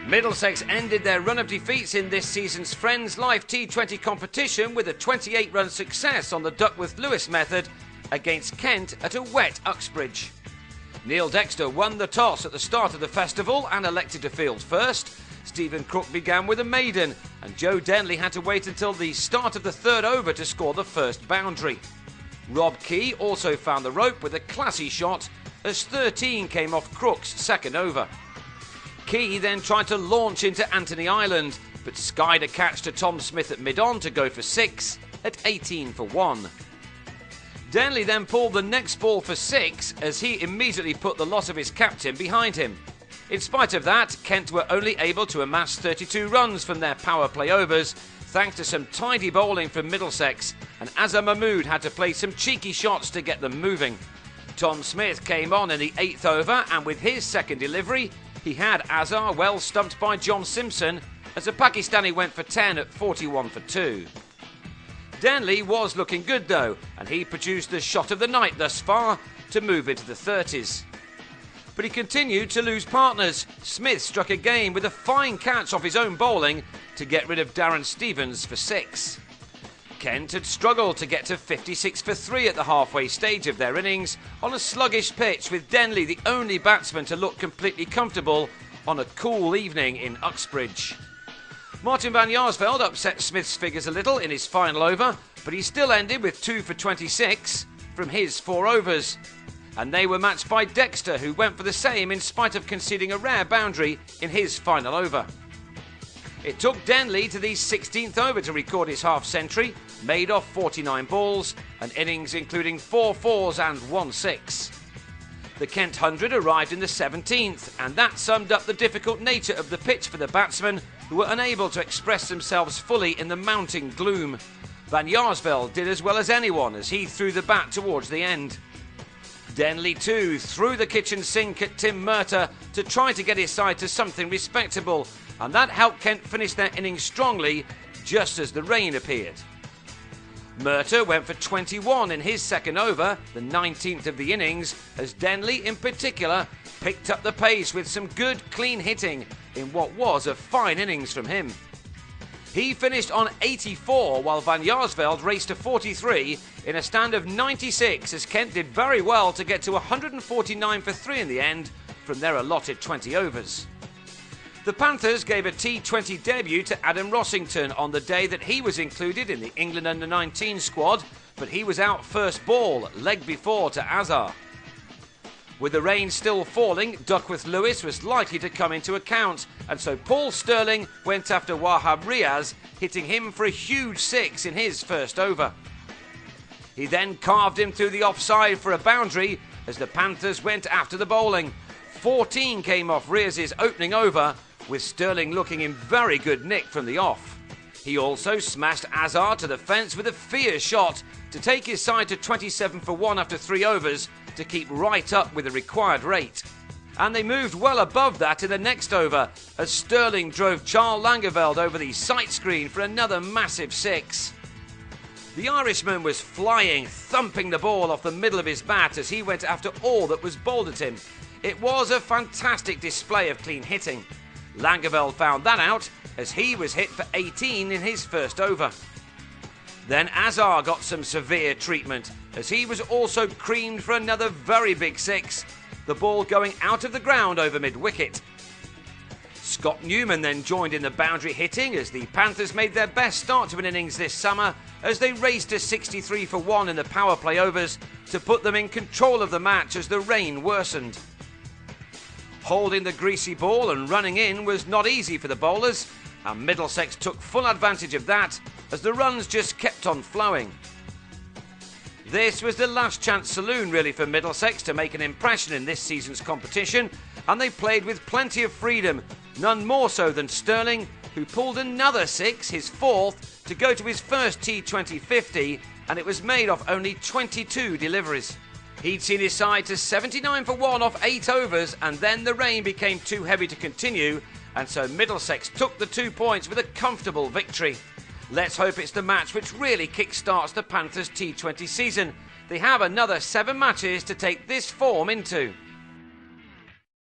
Middlesex ended their run of defeats in this season's Friends Life T20 competition with a 28-run success on the Duckworth-Lewis method against Kent at a wet Uxbridge. Neil Dexter won the toss at the start of the festival and elected to field first. Stephen Crook began with a maiden, and Joe Denley had to wait until the start of the third over to score the first boundary. Rob Key also found the rope with a classy shot as 13 came off Crook's second over. Key then tried to launch into Anthony Island, but skied a catch to Tom Smith at mid-on to go for 6 at 18 for 1. Denley then pulled the next ball for 6 as he immediately put the loss of his captain behind him. In spite of that, Kent were only able to amass 32 runs from their power play overs, thanks to some tidy bowling from Middlesex, and Azhar Mahmood had to play some cheeky shots to get them moving. Tom Smith came on in the 8th over, and with his second delivery, he had Azhar well stumped by John Simpson as the Pakistani went for 10 at 41 for 2. Denley was looking good though, and he produced the shot of the night thus far to move into the 30s. But he continued to lose partners. Smith struck again with a fine catch off his own bowling to get rid of Darren Stevens for 6. Kent had struggled to get to 56 for 3 at the halfway stage of their innings on a sluggish pitch, with Denley the only batsman to look completely comfortable on a cool evening in Uxbridge. Martin van Jaarsveld upset Smith's figures a little in his final over, but he still ended with 2 for 26 from his 4 overs. And they were matched by Dexter, who went for the same in spite of conceding a rare boundary in his final over. It took Denley to the 16th over to record his half-century, made off 49 balls, an innings including 4 fours and 1 6. The Kent 100 arrived in the 17th, and that summed up the difficult nature of the pitch for the batsmen, who were unable to express themselves fully in the mounting gloom. Van Jaarsveld did as well as anyone as he threw the bat towards the end. Denley too threw the kitchen sink at Tim Murtagh to try to get his side to something respectable, and that helped Kent finish their innings strongly just as the rain appeared. Murtagh went for 21 in his second over, the 19th of the innings, as Denley in particular picked up the pace with some good clean hitting in what was a fine innings from him. He finished on 84 while Van Jaarsveld raced to 43 in a stand of 96, as Kent did very well to get to 149 for 3 in the end from their allotted 20 overs. The Panthers gave a T20 debut to Adam Rossington on the day that he was included in the England under-19 squad, but he was out first ball, leg before to Azhar. With the rain still falling, Duckworth-Lewis was likely to come into account, and so Paul Stirling went after Wahab Riaz, hitting him for a huge 6 in his first over. He then carved him through the offside for a boundary as the Panthers went after the bowling. 14 came off Riaz's opening over, with Stirling looking in very good nick from the off. He also smashed Azhar to the fence with a fierce shot to take his side to 27 for 1 after 3 overs to keep right up with the required rate. And they moved well above that in the next over as Stirling drove Charles Langeveld over the sight screen for another massive 6. The Irishman was flying, thumping the ball off the middle of his bat as he went after all that was bowled at him. It was a fantastic display of clean hitting. Langeveld found that out as he was hit for 18 in his first over. Then Azhar got some severe treatment as he was also creamed for another very big 6, the ball going out of the ground over mid-wicket. Scott Newman then joined in the boundary hitting as the Panthers made their best start to an innings this summer as they raced to 63 for 1 in the power play overs to put them in control of the match as the rain worsened. Holding the greasy ball and running in was not easy for the bowlers, and Middlesex took full advantage of that as the runs just kept on flowing. This was the last chance saloon really for Middlesex to make an impression in this season's competition, and they played with plenty of freedom, none more so than Stirling, who pulled another 6, his 4th, to go to his first T20 50, and it was made off only 22 deliveries. He'd seen his side to 79 for 1 off 8 overs, and then the rain became too heavy to continue, and so Middlesex took the 2 points with a comfortable victory. Let's hope it's the match which really kick-starts the Panthers T20 season. They have another 7 matches to take this form into.